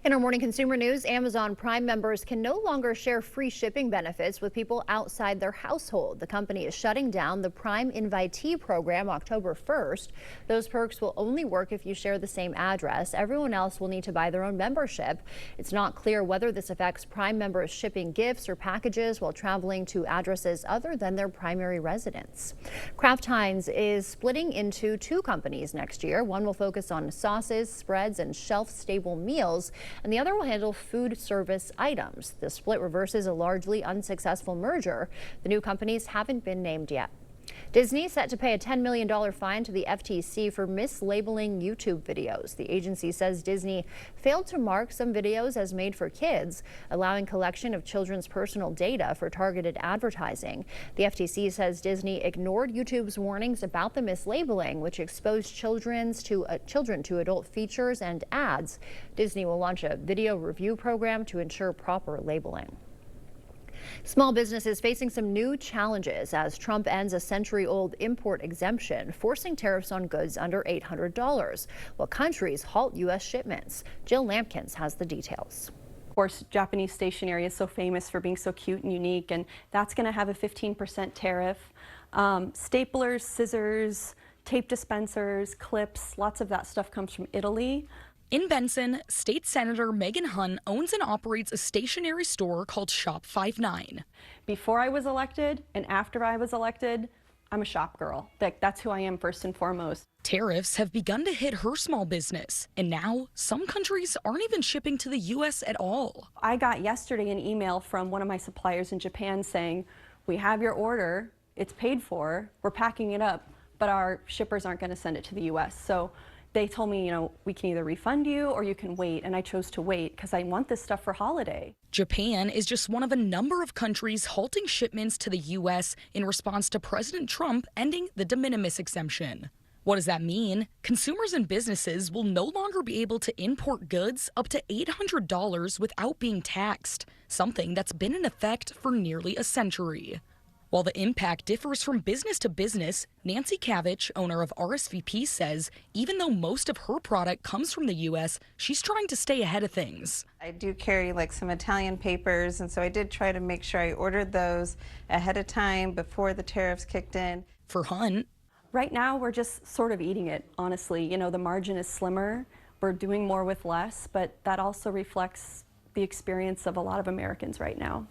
In our morning consumer news, Amazon Prime members can no longer share free shipping benefits with people outside their household. The company is shutting down the Prime Invitee program October 1st. Those perks will only work if you share the same address. Everyone else will need to buy their own membership. It's not clear whether this affects Prime members shipping gifts or packages while traveling to addresses other than their primary residence. Kraft Heinz is splitting into two companies next year. One will focus on sauces, spreads, and shelf-stable meals, and the other will handle food service items. The split reverses a largely unsuccessful merger. The new companies haven't been named yet. Disney set to pay a $10 million fine to the FTC for mislabeling YouTube videos. The agency says Disney failed to mark some videos as made for kids, allowing collection of children's personal data for targeted advertising. The FTC says Disney ignored YouTube's warnings about the mislabeling, which exposed children to adult features and ads. Disney will launch a video review program to ensure proper labeling. Small businesses facing some new challenges as Trump ends a century-old import exemption, forcing tariffs on goods under $800, while countries halt U.S. shipments. Jill Lampkins has the details. Of course, Japanese stationery is so famous for being so cute and unique, and that's going to have a 15% tariff. Staplers, scissors, tape dispensers, clips, lots of that stuff comes from Italy. In Benson, State Senator Megan Hunt owns and operates a stationery store called Shop 59. Before I was elected and after I was elected, I'm a shop girl. That's who I am first and foremost. Tariffs have begun to hit her small business, and now some countries aren't even shipping to the U.S. at all. I got yesterday an email from one of my suppliers in Japan saying, "We have your order, it's paid for, we're packing it up, but our shippers aren't going to send it to the U.S." So they told me, we can either refund you or you can wait, and I chose to wait because I want this stuff for holiday. Japan is just one of a number of countries halting shipments to the U.S. in response to President Trump ending the de minimis exemption. What does that mean? Consumers and businesses will no longer be able to import goods up to $800 without being taxed, something that's been in effect for nearly a century. While the impact differs from business to business, Nancy Kavich, owner of RSVP, says even though most of her product comes from the U.S., she's trying to stay ahead of things. I do carry some Italian papers, and so I did try to make sure I ordered those ahead of time before the tariffs kicked in. For Hunt, right now we're just sort of eating it, honestly. The margin is slimmer, we're doing more with less, but that also reflects the experience of a lot of Americans right now.